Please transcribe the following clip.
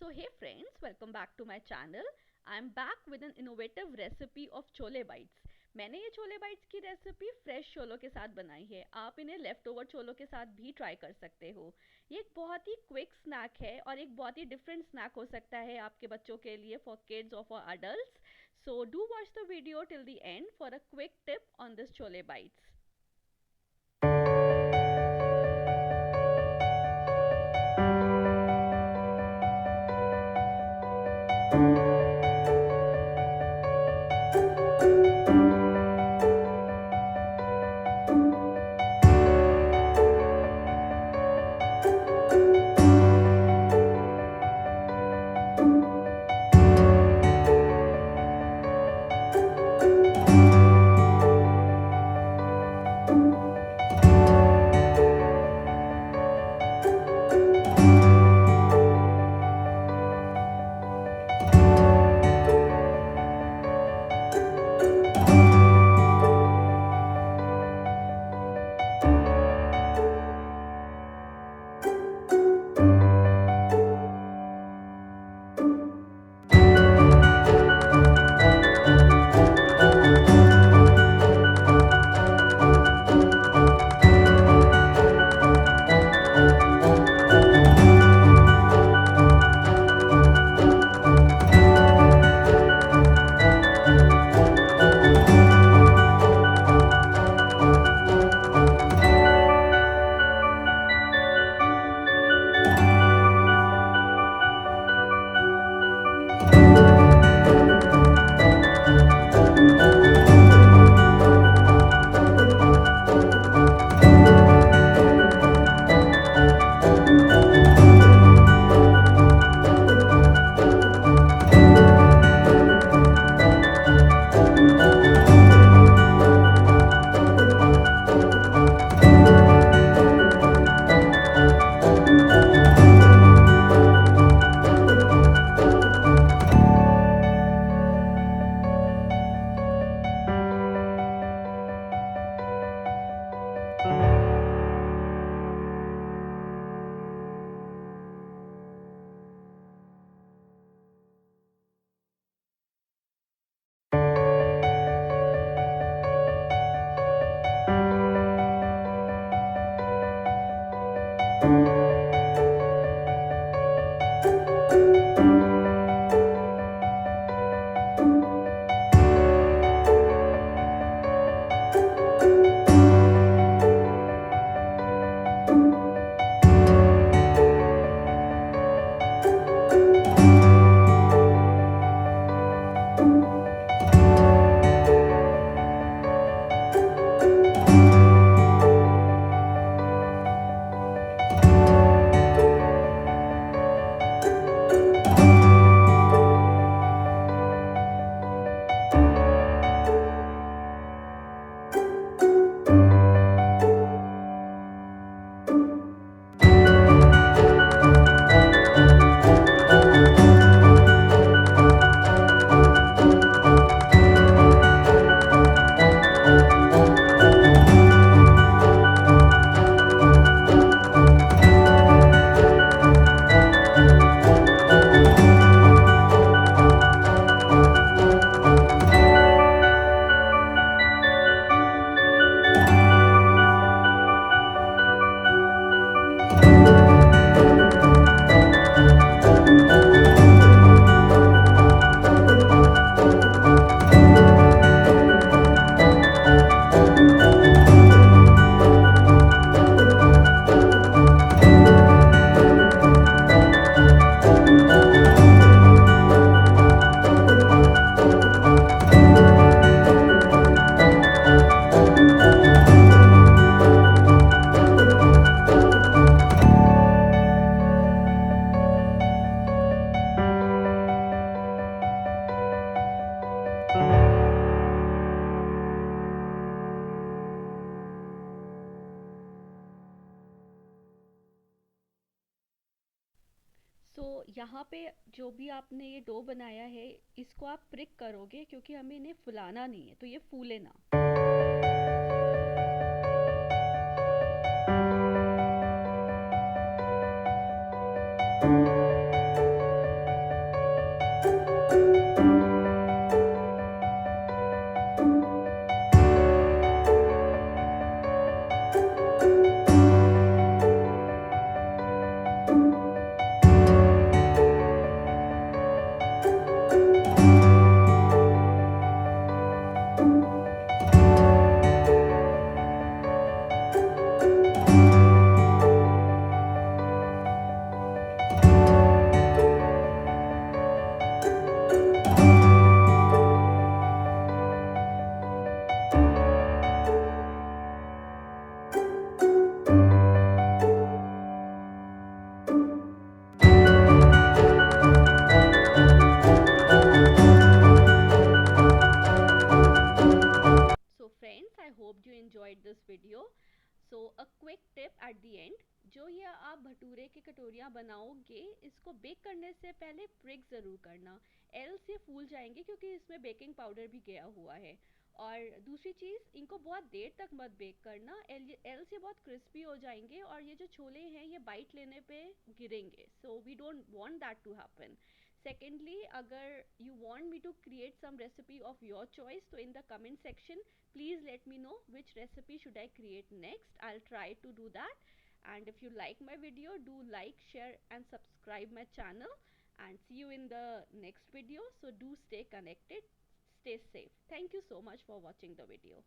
So hey friends, welcome back to my channel. I'm back with an innovative recipe of chole bites. मैंने ये chole bytes की recipe fresh छोलों के साथ बनाई है. आप इन्हें लेफ्ट ओवर छोलों के साथ भी ट्राई कर सकते हो. ये एक बहुत ही क्विक स्नैक है और एक बहुत ही डिफरेंट स्नैक हो सकता है आपके बच्चों के लिए, फॉर किड्स और for adults. So do watch the video till the end for a quick tip on this chole bytes. यहाँ पे जो भी आपने ये डो बनाया है, इसको आप प्रिक करोगे क्योंकि हमें इन्हें फुलाना नहीं है, तो ये फूले ना. Quick tip at the end, जो ये आप भटूरे की कटोरियाँ बनाओगे, इसको बेक करने से पहले प्रिक ज़रूर करना, एल्स ये फूल जाएंगे क्योंकि इसमें बेकिंग पाउडर भी गया हुआ है। और दूसरी चीज़, इनको बहुत देर तक मत बेक करना, एल्स ये बहुत क्रिस्पी हो जाएंगे और ये जो छोले हैं ये बाइट लेने पे गिरेंगे, so we don't want that to happen. Secondly, अगर you want me to create some recipe of your choice, so in the comment section, please let me know which recipe should I create next. I'll try to do that. And if you like my video, do like, share and subscribe my channel, and see you in the next video. So do stay connected, stay safe. Thank you so much for watching the video.